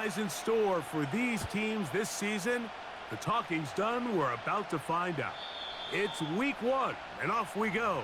lies in store for these teams this season? The talking's done. We're about to find out. It's week 1, and off we go.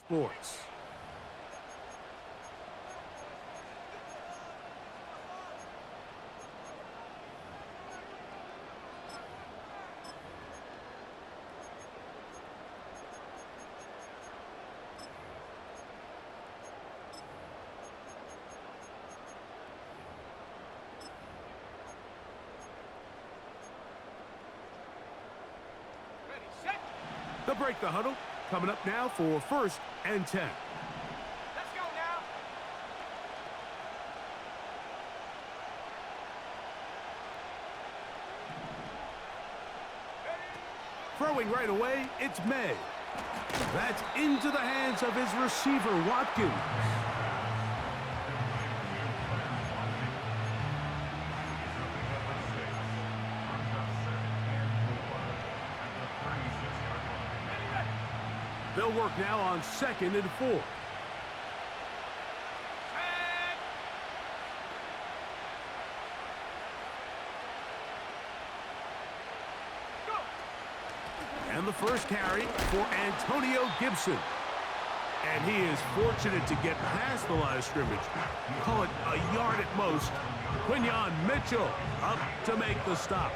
Sports. They'll break the huddle. Coming up now for 1st and 10. Let's go now. Throwing right away, it's May. That's into the hands of his receiver, Watkins. They'll work now on 2nd and 4. And the first carry for Antonio Gibson. And he is fortunate to get past the line of scrimmage. Call it a yard at most. Quinyon Mitchell up to make the stop.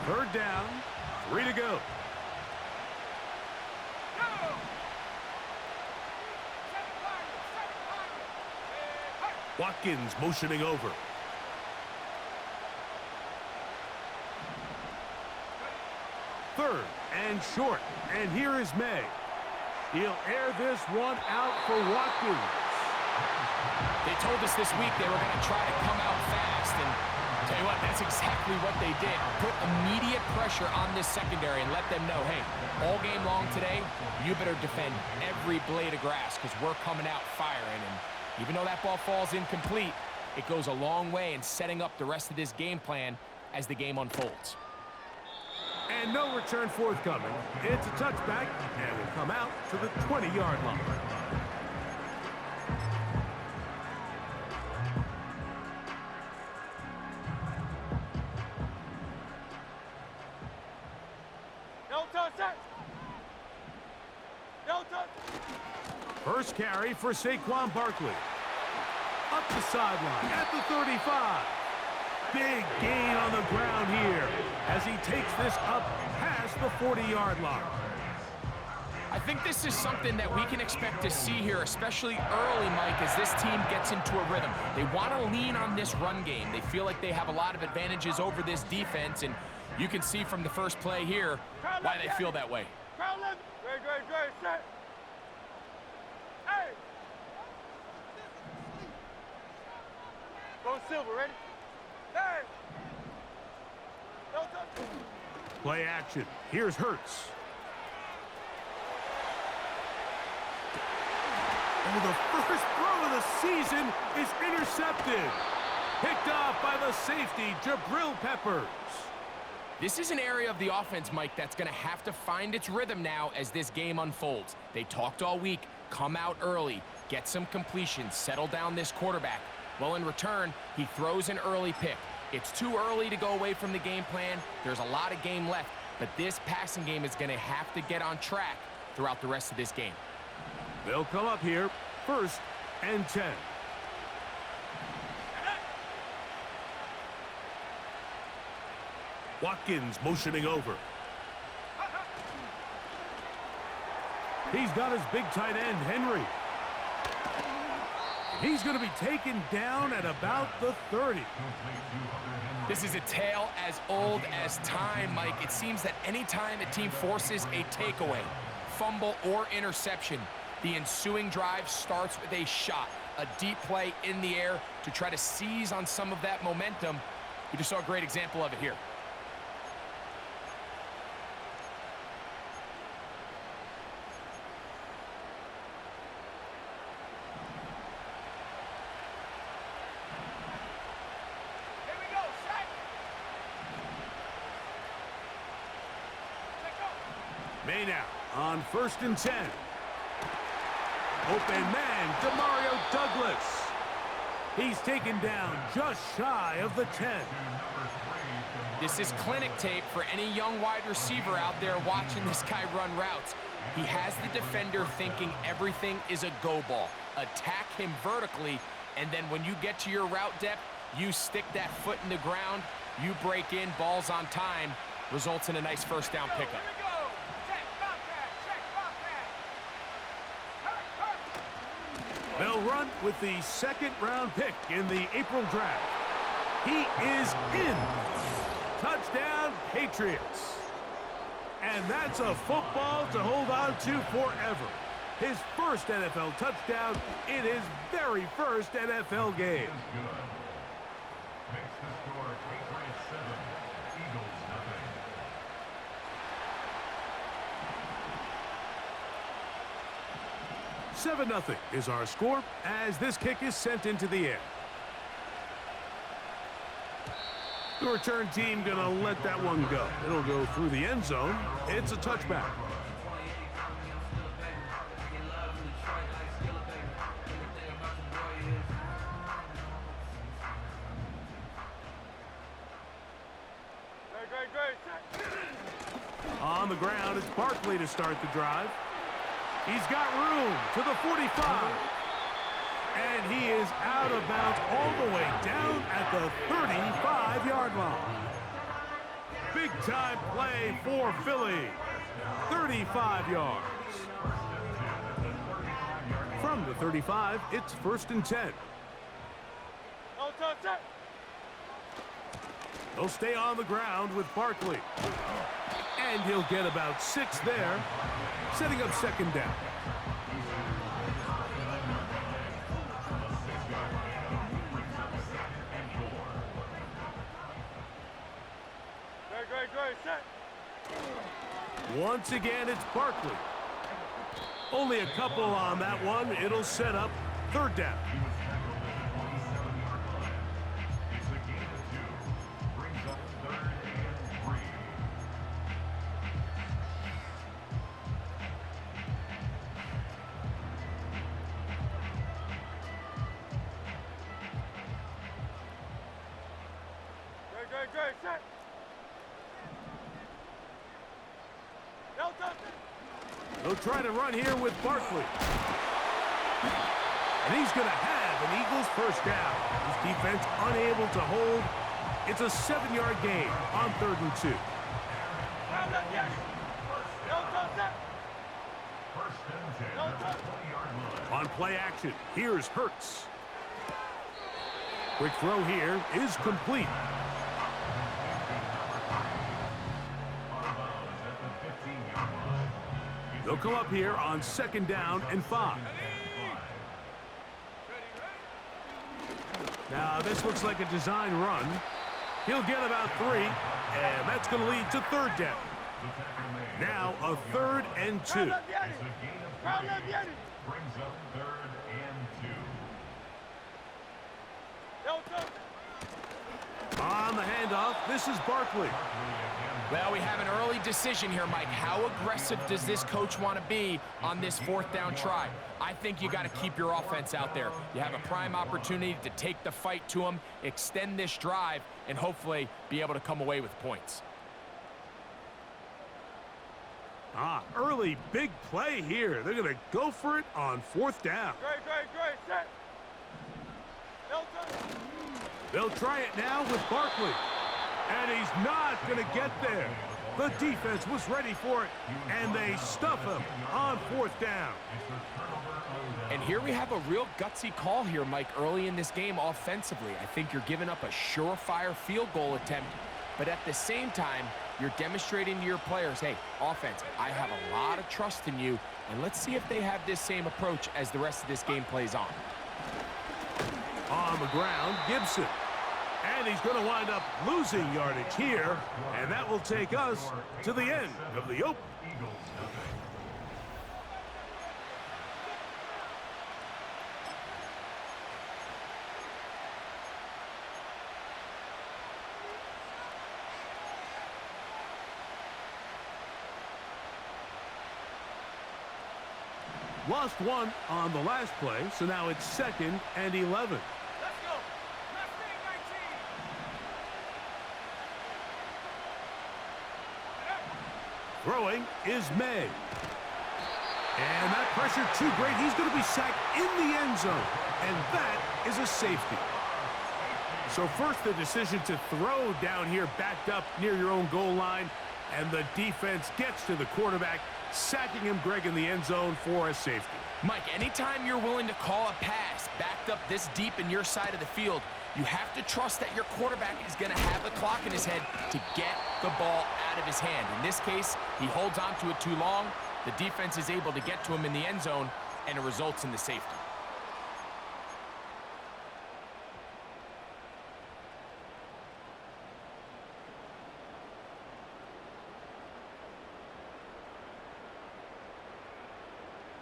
Third down, 3 to go. Watkins motioning over. Third and short, and here is May. He'll air this one out for Watkins. They told us this week they were going to try to come out fast, and tell you what, that's exactly what they did. Put immediate pressure on this secondary and let them know, hey, all game long today, you better defend every blade of grass because we're coming out firing. And even though that ball falls incomplete, it goes a long way in setting up the rest of this game plan as the game unfolds. And no return forthcoming. It's a touchback, and will come out to the 20-yard line. First carry for Saquon Barkley. Up the sideline at the 35. Big gain on the ground here as he takes this up past the 40-yard line. I think this is something that we can expect to see here, especially early, Mike, as this team gets into a rhythm. They want to lean on this run game. They feel like they have a lot of advantages over this defense, and you can see from the first play here why they feel that way. Great, set. Hey! Go Silver, ready? Hey! No touch. Play action. Here's Hurts. Oh, the first throw of the season is intercepted. Picked off by the safety, Jabril Peppers. This is an area of the offense, Mike, that's going to have to find its rhythm now as this game unfolds. They talked all week, come out early, get some completions, settle down this quarterback. Well, in return, he throws an early pick. It's too early to go away from the game plan. There's a lot of game left. but this passing game is going to have to get on track throughout the rest of this game. They'll come up here, 1st and 10. Watkins motioning over. He's got his big tight end, Henry. He's going to be taken down at about the 30. This is a tale as old as time, Mike. It seems that anytime a team forces a takeaway, fumble, or interception, the ensuing drive starts with a shot, a deep play in the air to try to seize on some of that momentum. We just saw a great example of it here. Maynard on 1st and 10. Open man, Demario Douglas. He's taken down just shy of the 10. This is clinic tape for any young wide receiver out there watching this guy run routes. He has the defender thinking everything is a go ball. Attack him vertically, and then when you get to your route depth, you stick that foot in the ground, you break in, balls on time, results in a nice 1st down pickup. They'll run with the 2nd-round pick in the April draft. He is in. Touchdown, Patriots. And that's a football to hold on to forever. His 1st NFL touchdown in his very 1st NFL game. Makes the score Patriots 7, Eagles nothing. 7-0 is our score as this kick is sent into the air. The return team gonna let that one go. It'll go through the end zone. It's a touchback. On the ground, it's Barkley to start the drive. He's got room to the 45. And he is out of bounds all the way down at the 35-yard line. Big-time play for Philly. 35 yards. From the 35, it's 1st and 10. He'll stay on the ground with Barkley. And he'll get about 6 there, setting up 2nd down. Once again, it's Barkley. Only a couple on that one. It'll set up 3rd down. It's a gain of 2. Brings up 3rd and 3. They'll try to run here with Barkley. And he's going to have an Eagles 1st down. His defense unable to hold. It's a 7-yard gain on 3rd and 2. On play action, here's Hurts. Quick throw here is complete. They'll come up here on 2nd down and 5. Now, this looks like a design run. He'll get about 3, and that's going to lead to 3rd down. Now, a 3rd and 2. Brings up 3rd and 2. On the handoff, this is Barkley. Well, we have an early decision here, Mike. How aggressive does this coach want to be on this 4th down try? I think you got to keep your offense out there. You have a prime opportunity to take the fight to them, extend this drive, and hopefully be able to come away with points. Early big play here. They're going to go for it on 4th down. Great, set. No touch. They'll try it now with Barkley. And he's not going to get there. The defense was ready for it, and they stuff him on 4th down. And here we have a real gutsy call here, Mike, early in this game offensively. I think you're giving up a surefire field goal attempt, but at the same time, you're demonstrating to your players, hey, offense, I have a lot of trust in you, and let's see if they have this same approach as the rest of this game plays on. On the ground, Gibson. And he's going to wind up losing yardage here, and that will take us to the end of the open. Lost one on the last play, so now it's 2nd and 11. Let's go. Left wing 19. Throwing is May. And that pressure too great. He's going to be sacked in the end zone. And that is a safety. So first the decision to throw down here backed up near your own goal line. And the defense gets to the quarterback, sacking him, Greg, in the end zone for a safety. Mike, anytime you're willing to call a pass backed up this deep in your side of the field, you have to trust that your quarterback is going to have the clock in his head to get the ball out of his hand. In this case, he holds on to it too long. The defense is able to get to him in the end zone, and it results in the safety.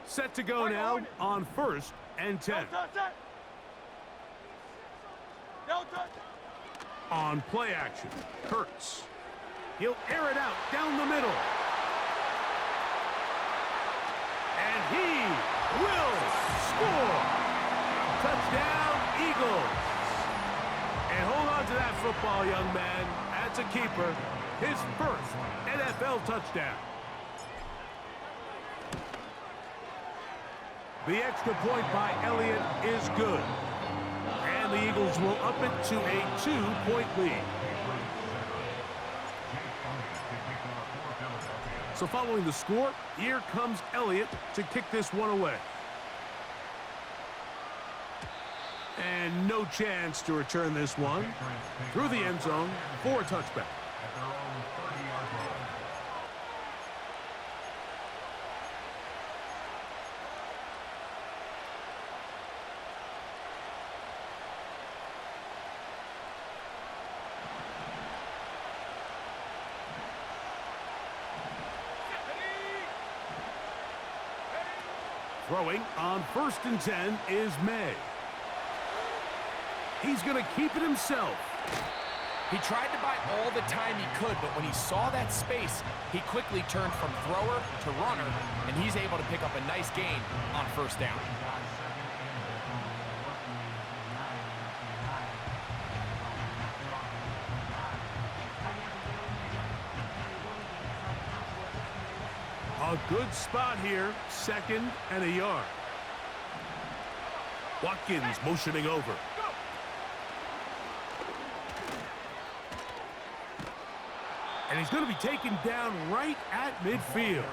Set to go now on 1st and 10. No touch, set. No touch. On play action, Kurtz. He'll air it out down the middle. And he will score. Touchdown, Eagles. And hold on to that football, young man. That's a keeper. His first NFL touchdown. The extra point by Elliott is good. And the Eagles will up it to a 2-point lead. So following the score, here comes Elliott to kick this one away. And no chance to return this one through the end zone for a touchback. Throwing on 1st and 10 is May. He's going to keep it himself. He tried to buy all the time he could, but when he saw that space, he quickly turned from thrower to runner, and he's able to pick up a nice gain on 1st down. A good spot here, 2nd and a yard. Watkins motioning over. And he's going to be taken down right at midfield.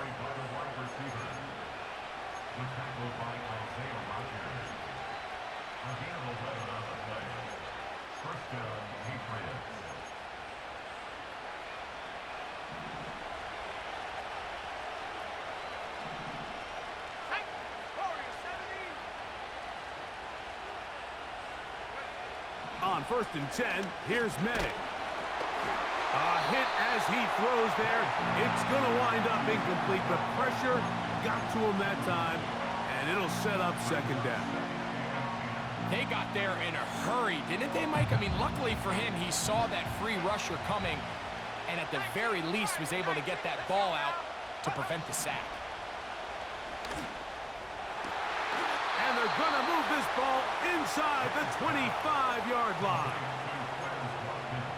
On 1st and 10, here's May. A hit as he throws there. It's going to wind up incomplete. The pressure got to him that time, and it'll set up 2nd down. They got there in a hurry, didn't they, Mike? I mean, luckily for him, he saw that free rusher coming, and at the very least was able to get that ball out to prevent the sack. And they're going to move this ball inside the 25-yard line.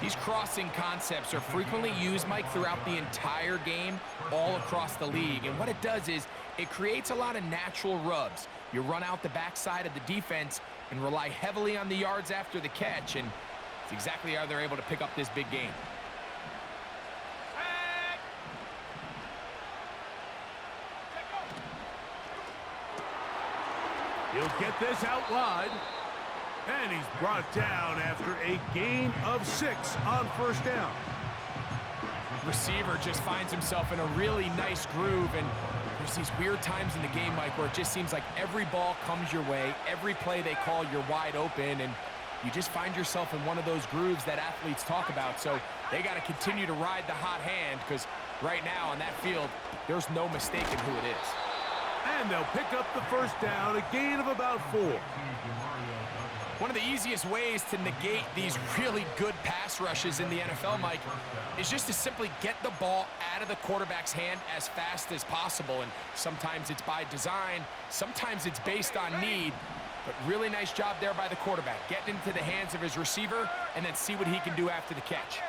These crossing concepts are frequently used, Mike, throughout the entire game, all across the league. And what it does is it creates a lot of natural rubs. You run out the backside of the defense and rely heavily on the yards after the catch, and it's exactly how they're able to pick up this big game. He'll get this out wide. And he's brought down after a gain of 6 on first down. Receiver just finds himself in a really nice groove, and there's these weird times in the game, Mike, where it just seems like every ball comes your way, every play they call, you're wide open, and you just find yourself in one of those grooves that athletes talk about. So they got to continue to ride the hot hand, because right now on that field, there's no mistaking who it is. And they'll pick up the first down, a gain of about 4. One of the easiest ways to negate these really good pass rushes in the NFL, Mike, is just to simply get the ball out of the quarterback's hand as fast as possible. And sometimes it's by design, sometimes it's based on need. But really nice job there by the quarterback. Getting into the hands of his receiver and then see what he can do after the catch.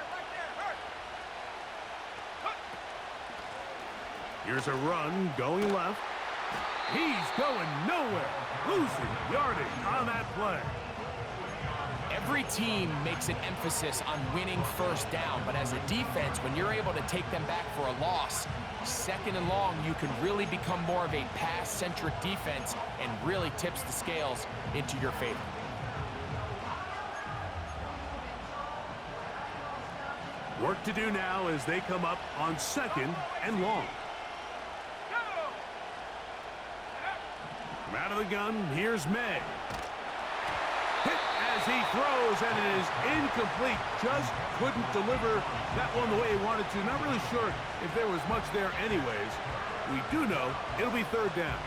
Here's a run going left. He's going nowhere. Losing yardage on that play. Every team makes an emphasis on winning first down, but as a defense, when you're able to take them back for a loss, second and long, you can really become more of a pass-centric defense and really tips the scales into your favor. Work to do now as they come up on second and long. From out of the gun, here's May. Hit as he throws, and it is incomplete. Just couldn't deliver that one the way he wanted to. Not really sure if there was much there anyways. We do know it'll be third down.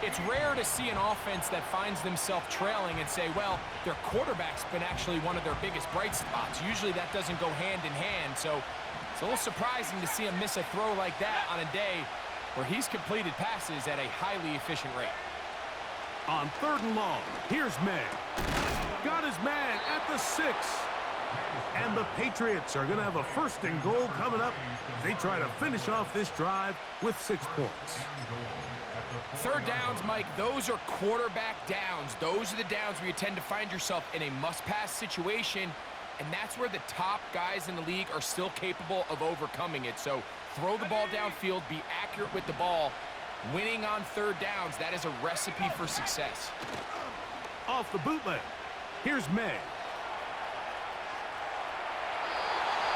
It's rare to see an offense that finds themselves trailing and say, well, their quarterback's been actually one of their biggest bright spots. Usually that doesn't go hand in hand, so it's a little surprising to see him miss a throw like that on a day where he's completed passes at a highly efficient rate. On third and long, here's May. Got his man at the 6. And the Patriots are going to have a first and goal coming up as they try to finish off this drive with 6 points. Third downs, Mike, those are quarterback downs. Those are the downs where you tend to find yourself in a must-pass situation, and that's where the top guys in the league are still capable of overcoming it. So throw the ball downfield, be accurate with the ball. Winning on third downs, that is a recipe for success. Off the bootleg, here's May.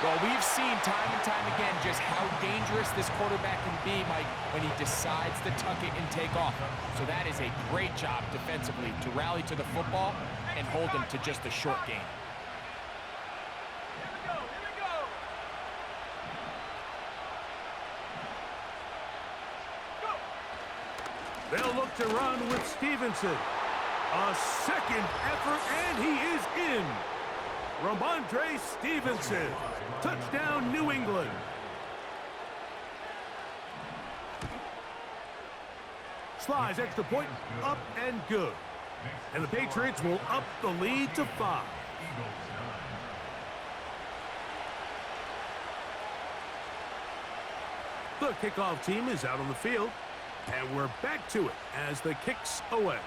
Well, we've seen time and time again just how dangerous this quarterback can be, Mike, when he decides to tuck it and take off. So that is a great job defensively to rally to the football and hold him to just a short gain. They'll look to run with Stevenson. A second effort, and he is in. Ramondre Stevenson. Touchdown, New England. Slides extra point, up and good. And the Patriots will up the lead to 5. The kickoff team is out on the field. And we're back to it as the kick's away.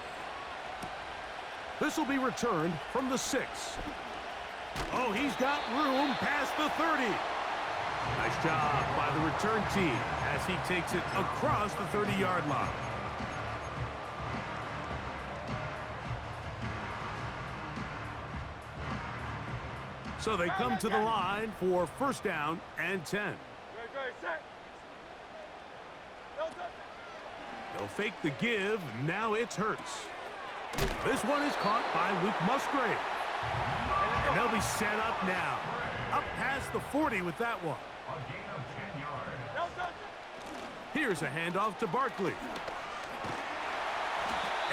This will be returned from the 6. Oh, he's got room past the 30. Nice job by the return team as he takes it across the 30-yard line. So they come to the line for first down and 10. They'll fake the give. Now it's Hurts. This one is caught by Luke Musgrave. And they'll be set up now. Up past the 40 with that one. Here's a handoff to Barkley.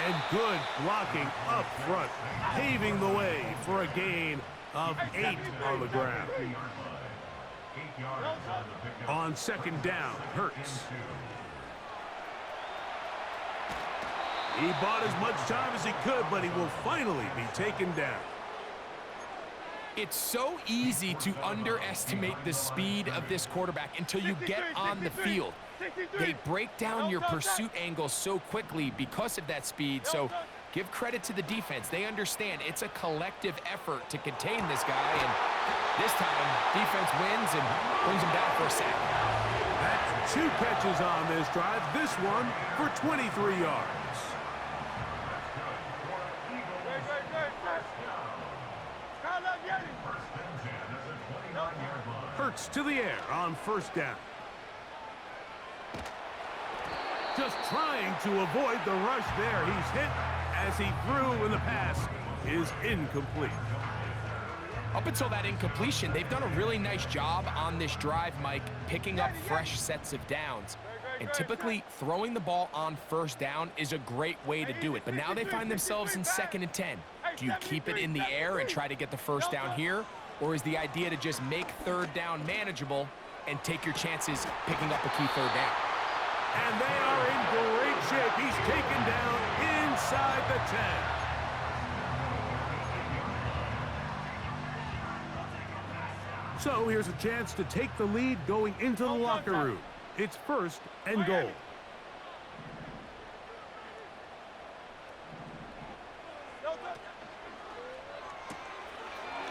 And good blocking up front, paving the way for a gain of 8 on the ground. On second down, Hurts. He bought as much time as he could, but he will finally be taken down. It's so easy to underestimate the speed of this quarterback until you get on the field. They break down your pursuit angles so quickly because of that speed, so give credit to the defense. They understand it's a collective effort to contain this guy, and this time, defense wins and brings him down for a sack. That's 2 catches on this drive, this one for 23 yards. Hurts to the air on first down. Just trying to avoid the rush there. He's hit as he threw, and the pass is incomplete. Up until that incompletion, they've done a really nice job on this drive, Mike, picking up fresh sets of downs. And typically, throwing the ball on first down is a great way to do it. But now they find themselves in 2nd and 10. Do you keep it in the air and try to get the first down here? Or is the idea to just make 3rd down manageable and take your chances picking up a key 3rd down? And they are in great shape. He's taken down inside the 10. So here's a chance to take the lead going into the locker room. It's 1st and goal.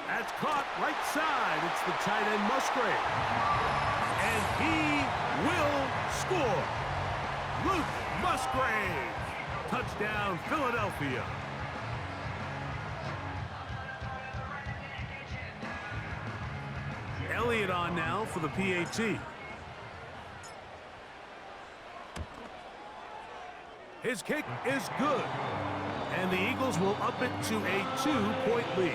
That's caught right side. It's the tight end Musgrave. And he will score. Luke Musgrave. Touchdown, Philadelphia. Elliott on now for the PAT. His kick is good. And the Eagles will up it to a 2-point lead.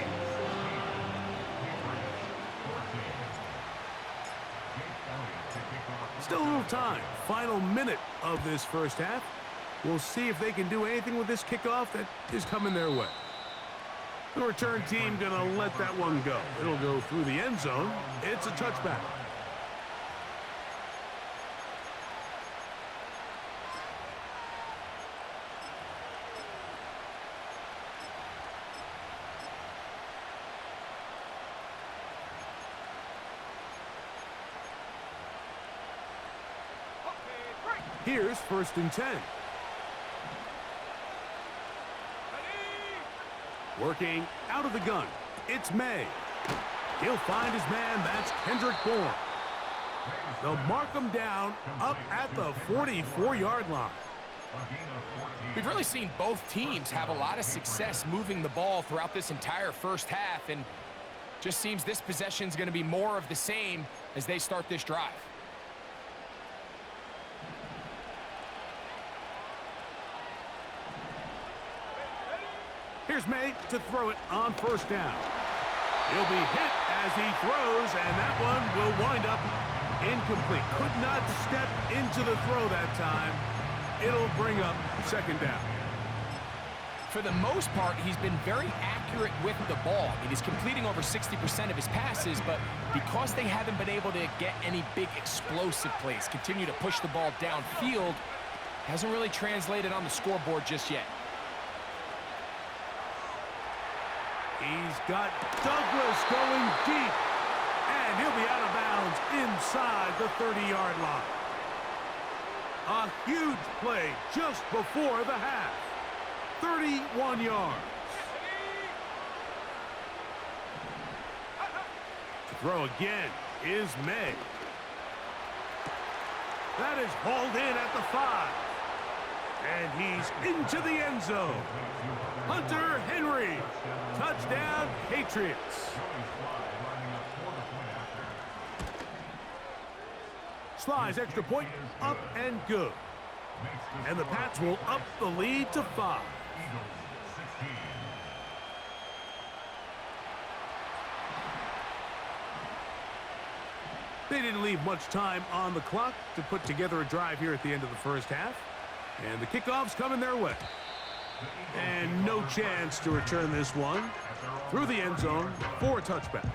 Still a little time. Final minute of this first half. We'll see if they can do anything with this kickoff that is coming their way. The return team gonna let that one go. It'll go through the end zone. It's a touchback. Here's 1st and 10. Working out of the gun. It's May. He'll find his man. That's Kendrick Bourne. They'll mark him down up at the 44-yard line. We've really seen both teams have a lot of success moving the ball throughout this entire first half, and just seems this possession is going to be more of the same as they start this drive. Here's May to throw it on first down. He'll be hit as he throws, and that one will wind up incomplete. Could not step into the throw that time. It'll bring up 2nd down. For the most part, he's been very accurate with the ball. I mean, he's completing over 60% of his passes, but because they haven't been able to get any big explosive plays, continue to push the ball downfield, hasn't really translated on the scoreboard just yet. He's got Douglas going deep, and he'll be out of bounds inside the 30-yard line. A huge play just before the half. 31 yards. To throw again is May. That is hauled in at the 5. And he's into the end zone. Hunter Henry. Touchdown, Patriots. Sly's extra point up and good. And the Pats will up the lead to 5. They didn't leave much time on the clock to put together a drive here at the end of the first half. And the kickoff's coming their way. And no chance to return this one through the end zone for a touchback.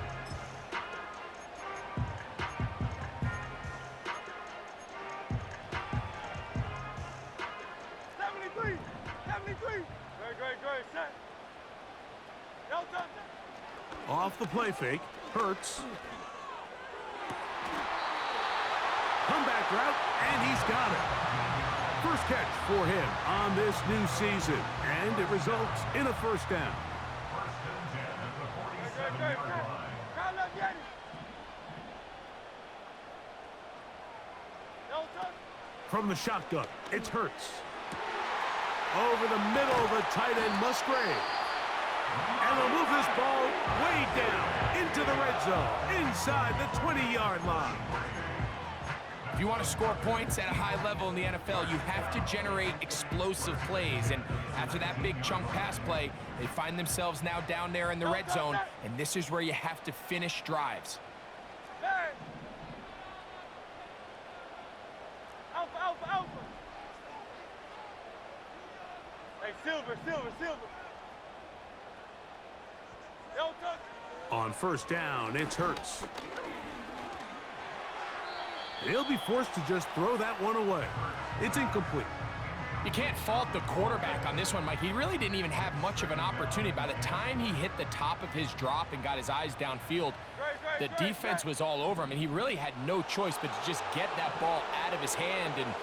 Great. Set. Delta. Off the play fake. Hurts. Comeback route, and he's got it. First catch for him on this new season, and it results in a first down. First and 10 at the Great, 47-yard great. line. Crown left, Yanni. Elton. From the shotgun, it's Hurts. Over the middle, the tight end Musgrave. And they'll move this ball way down into the red zone, inside the 20-yard line. If you want to score points at a high level in the NFL, you have to generate explosive plays. And after that big chunk pass play, they find themselves now down there in the red zone. And this is where you have to finish drives. Hey. Alpha, alpha, alpha. Hey, Silver, Silver, Silver. Elton. On first down, it's Hurts. He'll be forced to just throw that one away. It's incomplete. You can't fault the quarterback on this one, Mike. He really didn't even have much of an opportunity. By the time he hit the top of his drop and got his eyes downfield, the defense was all over him, and he really had no choice but to just get that ball out of his hand and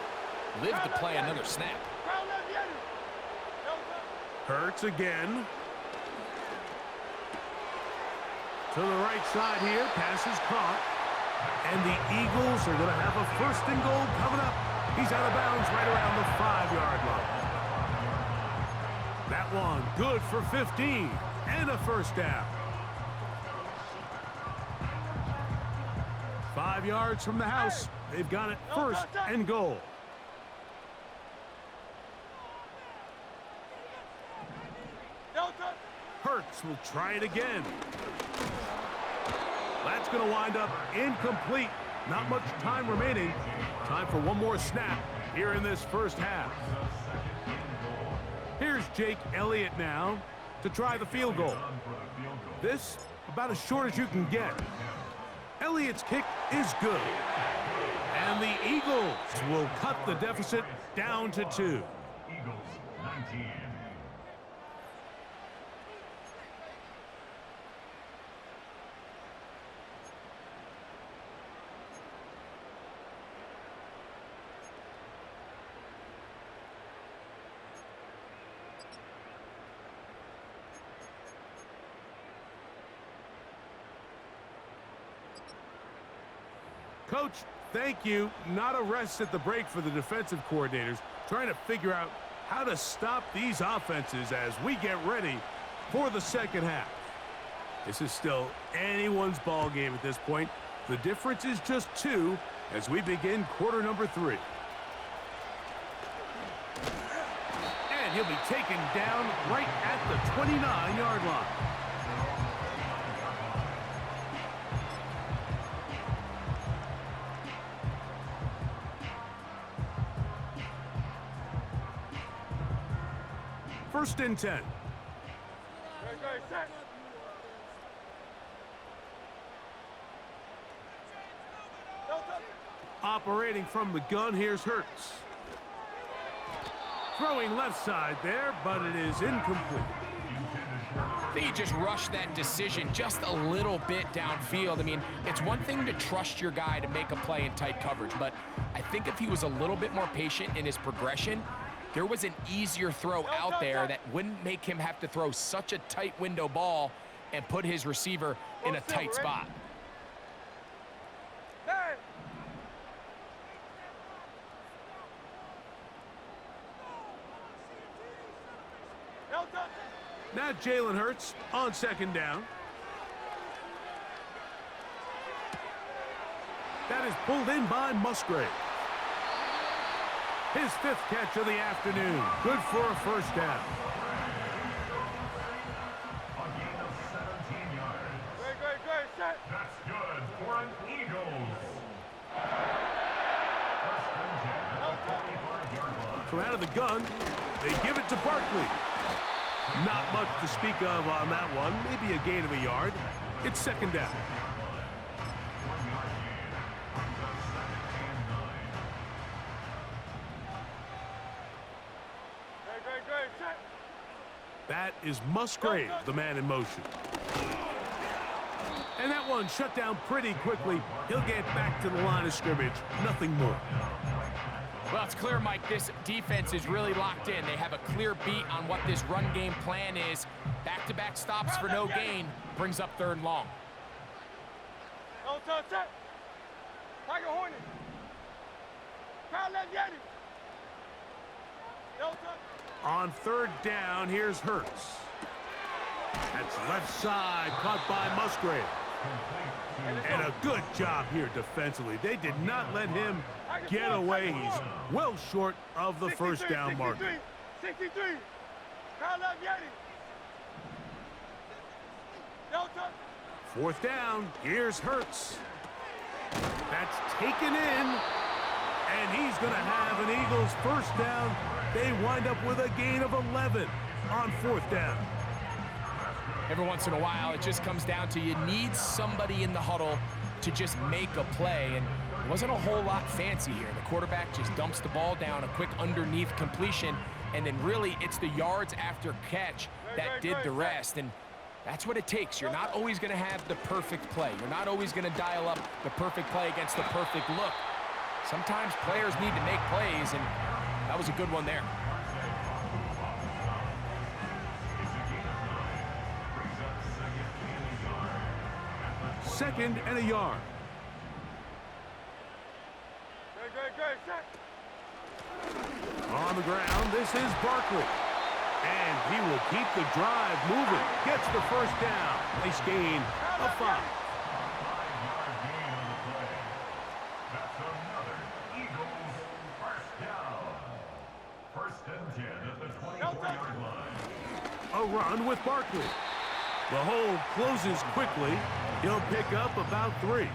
live to play another snap. Crown left, Yanni. Elton. Hurts again. To the right side here, pass is caught. And the Eagles are going to have a first and goal coming up. He's out of bounds right around the 5-yard line. That one good for 15 and a first down. 5 yards from the house. They've got it first and goal. Elton. Hurts will try it again. That's going to wind up incomplete. Not much time remaining. Time for one more snap here in this first half. Here's Jake Elliott now to try the field goal. This about as short as you can get. Elliott's kick is good. And the Eagles will cut the deficit down to 2. Eagles 19. Coach, thank you. Not a rest at the break for the defensive coordinators, trying to figure out how to stop these offenses as we get ready for the second half. This is still anyone's ball game at this point. The difference is just 2 as we begin quarter number 3. And he'll be taken down right at the 29-yard line. First and 10. Great, great, set. Elton. Operating from the gun, here's Hurts. Throwing left side there, but it is incomplete. I think he just rushed that decision just a little bit downfield. I mean, it's one thing to trust your guy to make a play in tight coverage, but I think if he was a little bit more patient in his progression, there was an easier throw out there that wouldn't make him have to throw such a tight window ball and put his receiver in a tight spot. Hey. Elton. Now Jalen Hurts on second down. That is pulled in by Musgrave. His 5th catch of the afternoon. Good for a first down. A gain of 17 yards. Great, great, great, set. That's good for an Eagles. First and 10 at the 45-yard line. From out of the gun, they give it to Barkley. Not much to speak of on that one. Maybe a gain of a yard. It's second down. 1 yard gain. Brings up 2nd and 9. Great, great, great, set. That is Musgrave, the man in motion. And that one shut down pretty quickly. He'll get back to the line of scrimmage. Nothing more. Well, it's clear, Mike, this defense is really locked in. They have a clear beat on what this run game plan is. Back-to-back stops for no gain brings up 3rd and long. Elton, set. Tiger Hornet. Crowd left Yeti. Elton. On 3rd down, here's Hurts. That's left side, caught by Musgrave. And a good job here defensively. They did not let him get away. He's well short of the 1st down mark. 63. Crowd left Yeti. Elton. 4th down, here's Hurts. That's taken in, and he's going to have an Eagles 1st down. They wind up with a gain of 11 on 4th down. Every once in a while, it just comes down to you need somebody in the huddle to just make a play, and it wasn't a whole lot fancy here. The quarterback just dumps the ball down, a quick underneath completion, and then really it's the yards after catch that did the rest, and that's what it takes. You're not always going to have the perfect play. You're not always going to dial up the perfect play against the perfect look. Sometimes players need to make plays, and that was a good one there. 2nd and a yard. Great, set. On the ground, this is Barkley. And he will keep the drive moving. Gets the 1st down. Nice gain of 5. 5-yard gain on the play. That's another Eagles 1st down. 1st and 10 at the 24-yard line. A run with Barkley. The hole closes quickly. He'll pick up about 3.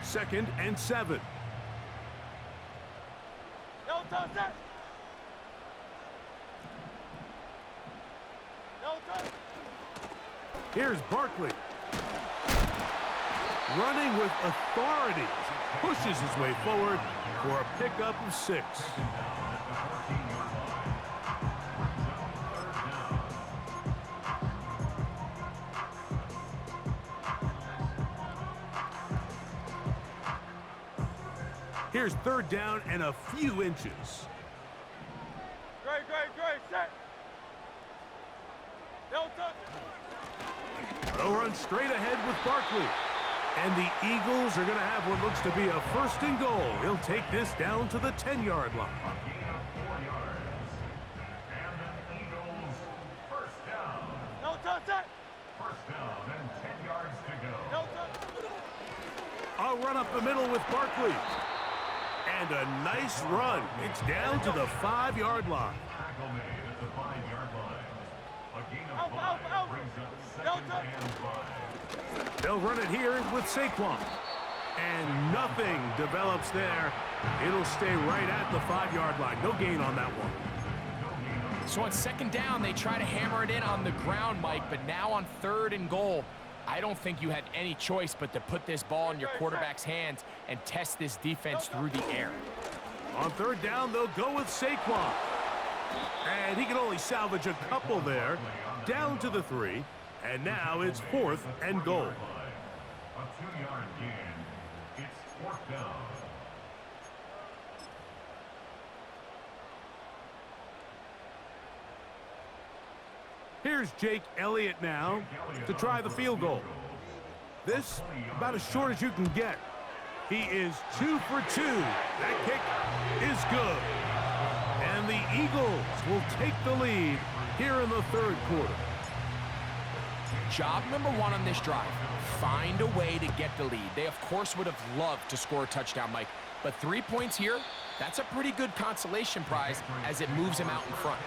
Second and 7. Elton, set. Elton. Here's Barkley. Running with authority. Pushes his way forward for a pickup of 6. Here's 3rd down and a few inches. Great, set. Elton. They'll run straight ahead with Barkley. And the Eagles are going to have what looks to be a 1st and goal. He'll take this down to the 10-yard line. A gain of 4 yards. And the Eagles 1st down. Elton, set. 1st down and 10 yards to go. Elton. A run up the middle with Barkley. And a nice run. It's down to the 5-yard line. Tackle made at the 5-yard line. A gain of Alpha, 5 Alpha. brings up 2nd Delta. and 5. They'll run it here with Saquon. And nothing develops there. It'll stay right at the 5-yard line. No gain on that one. So on 2nd down, they try to hammer it in on the ground, Mike, but now on 3rd and goal, I don't think you had any choice but to put this ball in your quarterback's hands and test this defense through the air. On 3rd down, they'll go with Saquon. And he can only salvage a couple there. Down to the 3. And now it's 4th and goal. A 2-yard gain. It's 4th down. Here's Jake Elliott now to try the field goal. This about as short as you can get. He is 2 for 2. That kick is good. And the Eagles will take the lead here in the 3rd quarter. Job number 1 on this drive, find a way to get the lead. They, of course, would have loved to score a touchdown, Mike. But 3 points here, that's a pretty good consolation prize as it moves them out in front.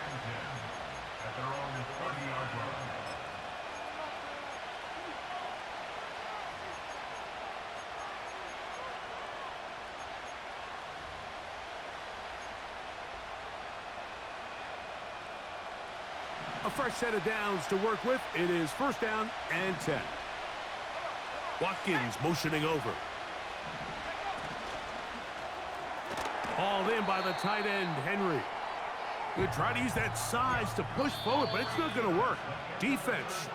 At their own 30-yard line. A fresh set of downs to work with. It is 1st down and 10. Watkins motioning over. Hauled in by the tight end, Henry. They try to use that size to push forward, but it's not going to work. Defense.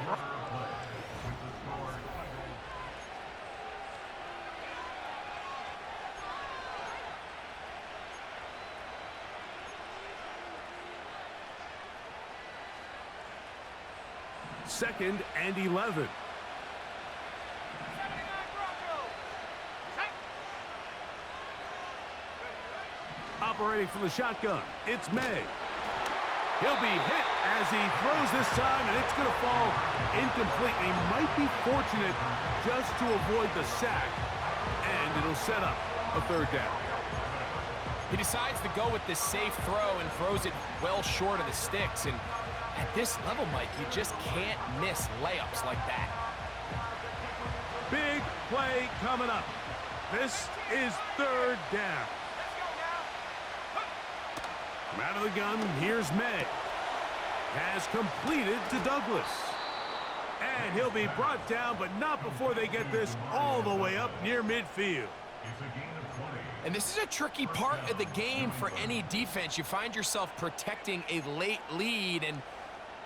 Second and 11. Operating from the shotgun, it's May. He'll be hit as he throws this time, and it's going to fall incomplete. He might be fortunate just to avoid the sack, and it'll set up a third down. He decides to go with this safe throw and throws it well short of the sticks. And at this level, Mike, you just can't miss layups like that. Big play coming up. This is third down. From out of the gun, here's May. Has completed to Douglas. And he'll be brought down, but not before they get this all the way up near midfield. And this is a tricky part of the game for any defense. You find yourself protecting a late lead, and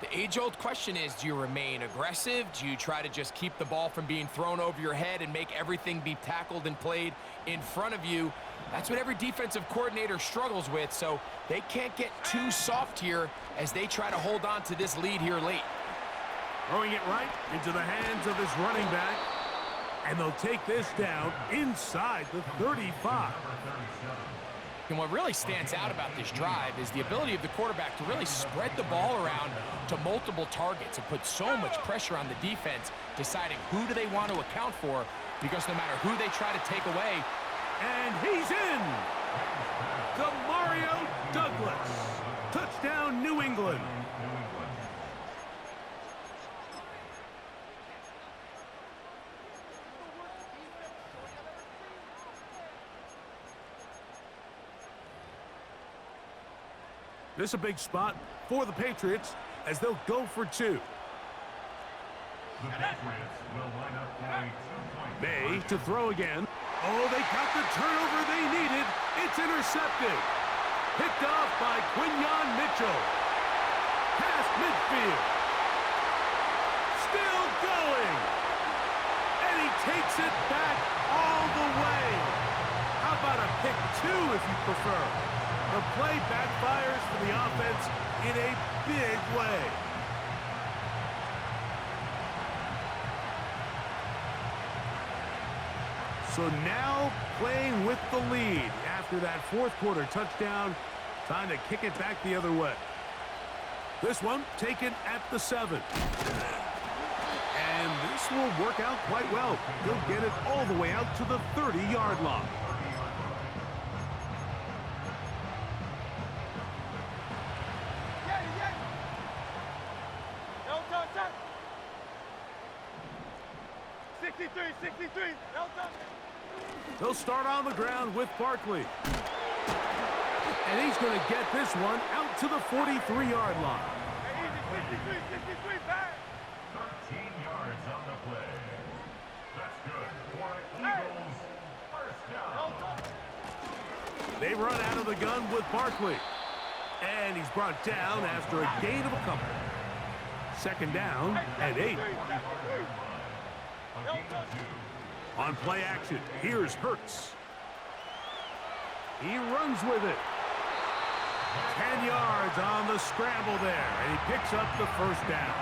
the age-old question is, do you remain aggressive? Do you try to just keep the ball from being thrown over your head and make everything be tackled and played in front of you? That's what every defensive coordinator struggles with, so they can't get too soft here as they try to hold on to this lead here late. Throwing it right into the hands of this running back, and they'll take this down inside the 35. And what really stands out about this drive is the ability of the quarterback to really spread the ball around to multiple targets and put so much pressure on the defense, deciding who do they want to account for, because no matter who they try to take away. And he's in! Demario Douglas. Touchdown, New England. This is a big spot for the Patriots as they'll go for two. The Patriots will line up for a two-point. May to throw again. Oh, they got the turnover they needed. It's intercepted. Picked off by Quinyon Mitchell. Past midfield. Still going. And he takes it back all the way. How about a pick two if you prefer? The play backfires for the offense in a big way. So now playing with the lead after that fourth quarter touchdown, trying to kick it back the other way. This one taken at the 7. And this will work out quite well. He'll get it all the way out to the 30-yard line. They'll start on the ground with Barkley. And he's going to get this one out to the 43-yard line. 13 yards on the play. That's good for Eagles. First down. They run out of the gun with Barkley. And he's brought down after a gain of a couple. Second down and 8. On play action, here's Hurts. He runs with it. 10 yards on the scramble there, and he picks up the first down.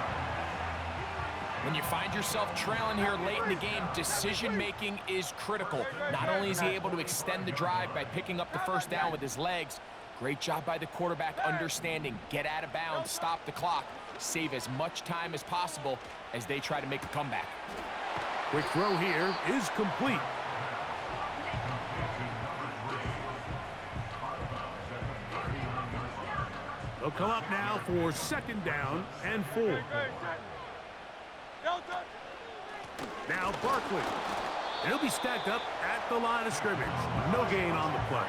When you find yourself trailing here late in the game, decision-making is critical. Not only is he able to extend the drive by picking up the first down with his legs, great job by the quarterback understanding, get out of bounds, stop the clock, save as much time as possible as they try to make a comeback. Quick throw here is complete. They'll come up now for second down and 4. Now Barkley. And he'll be stacked up at the line of scrimmage. No gain on the play.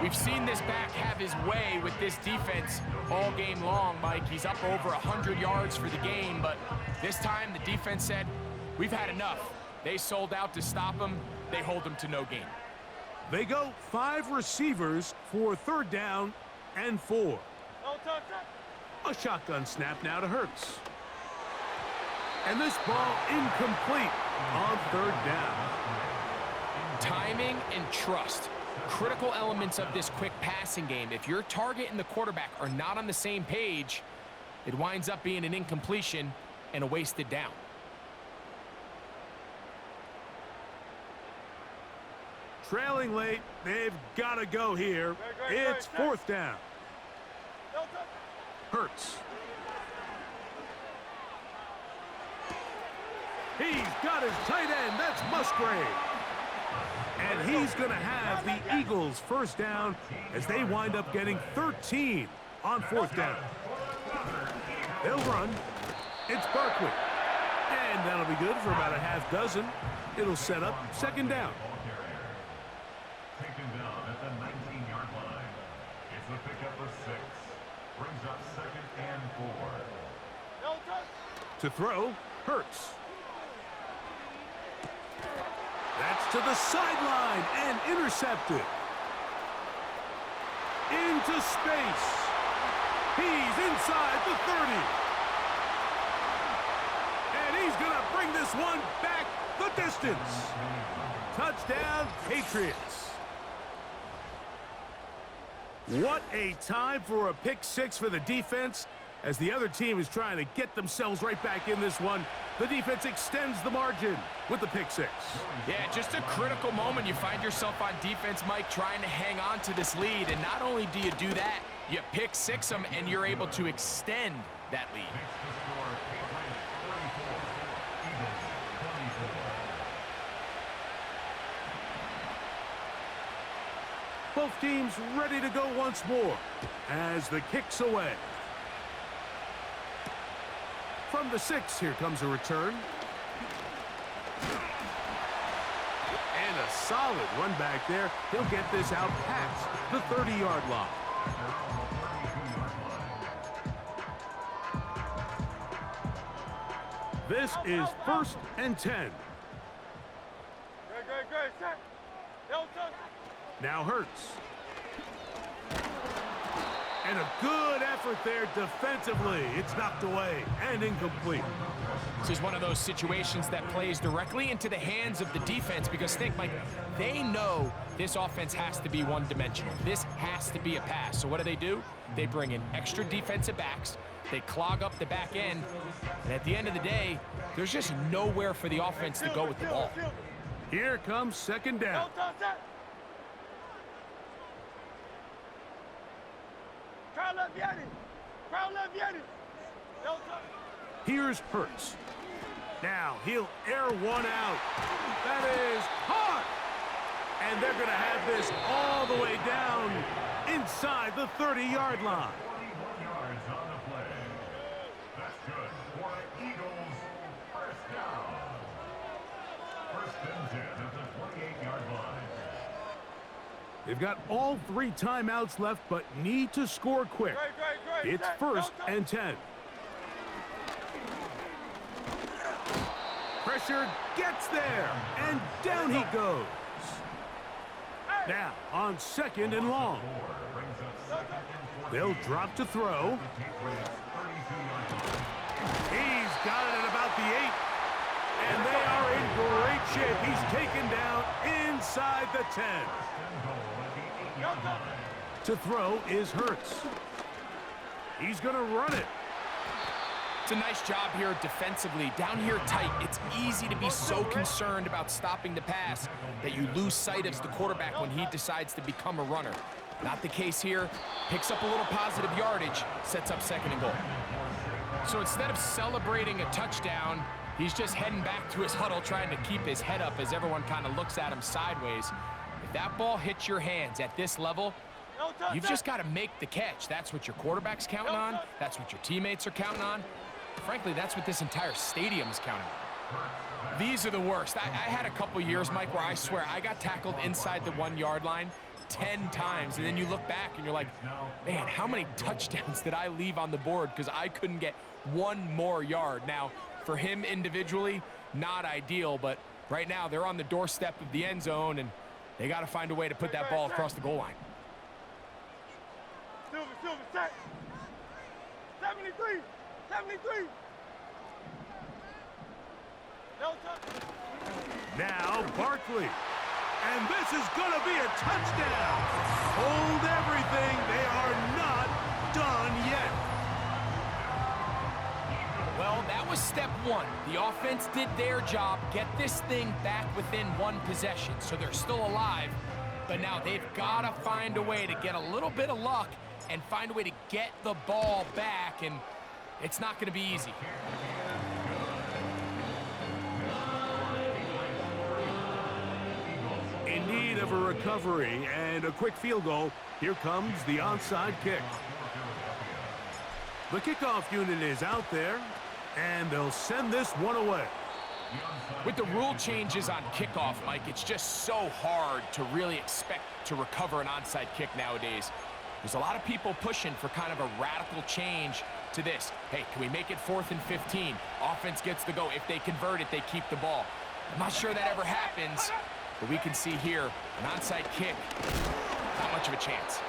We've seen this back have his way with this defense all game long, Mike. He's up over 100 yards for the game, but this time the defense said, we've had enough. They sold out to stop him. They hold him to no gain. They go 5 receivers for 3rd down and 4. No touch that. A shotgun snap now to Hurts. And this ball incomplete on 3rd down. Timing and trust. Critical elements of this quick passing game. If your target and the quarterback are not on the same page, it winds up being an incompletion and a wasted down. Trailing late, they've got to go here. It's 4th down. No touch. Hurts. He's got his tight end. That's Musgrave. And he's going to have the Eagles' 1st down as they wind up getting 13 on 4th down. They'll run. It's Barkley. And that'll be good for about a half dozen. It'll set up 2nd down. Taken down at the 19-yard line. It's the pickup of 6. Brings up 2nd and 4. No touch. To throw, Hurts. That's to the sideline and intercepted. Into space. He's inside the 30. And he's going to bring this one back the distance. Touchdown, Patriots. What a time for a pick 6 for the defense. As the other team is trying to get themselves right back in this one, the defense extends the margin with the pick 6. Yeah, just a critical moment. You find yourself on defense, Mike, trying to hang on to this lead. And not only do you do that, you pick 6 them, and you're able to extend that lead. Both teams ready to go once more as the kick's away. From the 6, here comes a return. And a solid run back there. He'll get this out past the 30-yard line. This is 1st and 10. Great. Set. No touch. Now Hurts. And a good effort there defensively. It's knocked away and incomplete. This is one of those situations that plays directly into the hands of the defense because think, Mike, they know this offense has to be one-dimensional. This has to be a pass. So what do? They bring in extra defensive backs. They clog up the back end. And at the end of the day, there's just nowhere for the offense to go with the ball. Here comes 2nd down. No touch that. Crowd left Yeti. No touch. Here's Hurts. Now he'll air one out. That is hard. And they're going to have this all the way down inside the 30-yard line. 41 yards on the play. That's good for the Eagles. 1st down. 1st and 10 at the 28-yard line. They've got all 3 timeouts left, but need to score quick. Great. It's Set. 1st and 10. Pressure gets there, and down he goes. Now on 2nd and long. They'll drop to throw. He's got it at about the 8. And they are in great shape. He's taken down inside the 10. To throw is Hurts. He's going to run it. It's a nice job here defensively. Down here tight, it's easy to be so concerned about stopping the pass that you lose sight of the quarterback when he decides to become a runner. Not the case here. Picks up a little positive yardage, sets up 2nd and goal. So instead of celebrating a touchdown, he's just heading back to his huddle trying to keep his head up as everyone kind of looks at him sideways. If that ball hits your hands at this level, you've just got to make the catch. That's what your quarterback's counting on. That's what your teammates are counting on. Frankly, that's what this entire stadium's counting on. These are the worst. I had a couple years, Mike, where I swear I got tackled inside the 1-yard line 10 times, and then you look back and you're like, man, how many touchdowns did I leave on the board because I couldn't get one more yard? Now, for him individually, not ideal, but right now they're on the doorstep of the end zone, and They got to find a way to put that ball across the goal line. Silver, set. 73. No touch. Now Barkley. And this is going to be a touchdown. Hold everything. They are not done yet. Well, that was step one. The offense did their job, get this thing back within one possession. So they're still alive, but now they've got to find a way to get a little bit of luck and find a way to get the ball back, and it's not going to be easy. In need of a recovery and a quick field goal, here comes the onside kick. The kickoff unit is out there, and they'll send this one away. With the rule changes on kickoff, Mike, it's just so hard to really expect to recover an onside kick nowadays. There's a lot of people pushing for kind of a radical change to this. Hey, can we make it 4th and 15? Offense gets the go. If they convert it, they keep the ball. I'm not sure that ever happens, but we can see here an onside kick. Not much of a chance.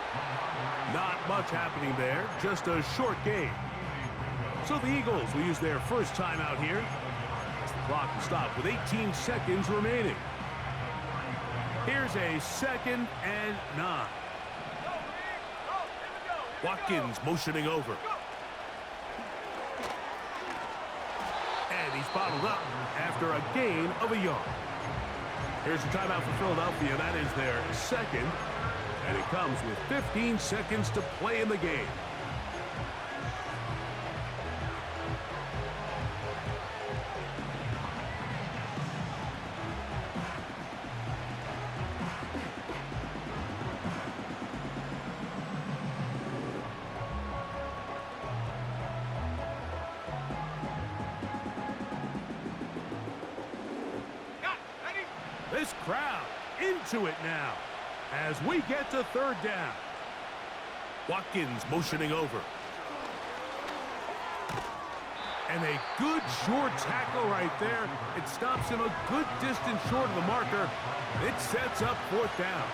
Not much happening there, just a short game. So the Eagles will use their first timeout here. As the clock will stop with 18 seconds remaining. Here's a 2nd and 9. Watkins motioning over. And he's bottled up after a gain of a yard. Here's a timeout for Philadelphia. That is their 2nd. And it comes with 15 seconds to play in the game. This crowd into it now as we get to 3rd down. Watkins motioning over. And a good short tackle right there. It stops him a good distance short of the marker. It sets up 4th down.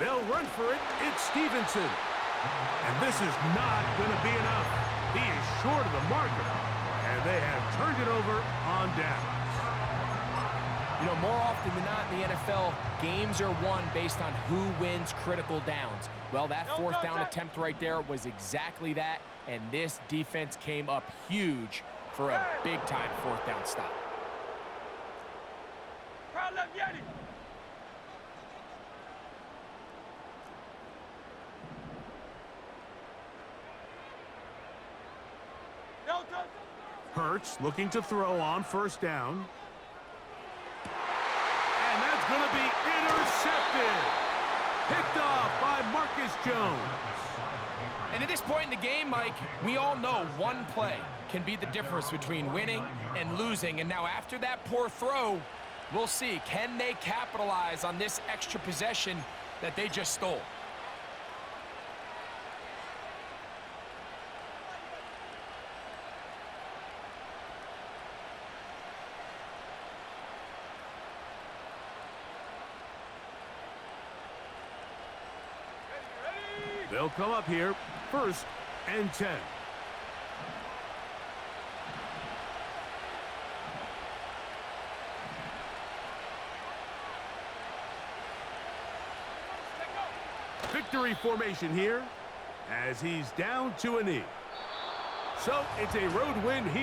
They'll run for it. It's Stevenson. And this is not going to be enough. He is short of the marker. And they have turned it over on downs. You know, more often than not in the NFL, games are won based on who wins critical downs. Well, that 4th down attempt right there was exactly that. And this defense came up huge for a big-time 4th down stop. Crowd left Yeti. Hurts looking to throw on 1st down. And that's going to be intercepted. Picked off by Marcus Jones. And at this point in the game, Mike, we all know one play can be the difference between winning and losing. And now after that poor throw, we'll see, can they capitalize on this extra possession that they just stole? They'll come up here, 1st and 10. Victory formation here as he's down to a knee. So it's a road win here.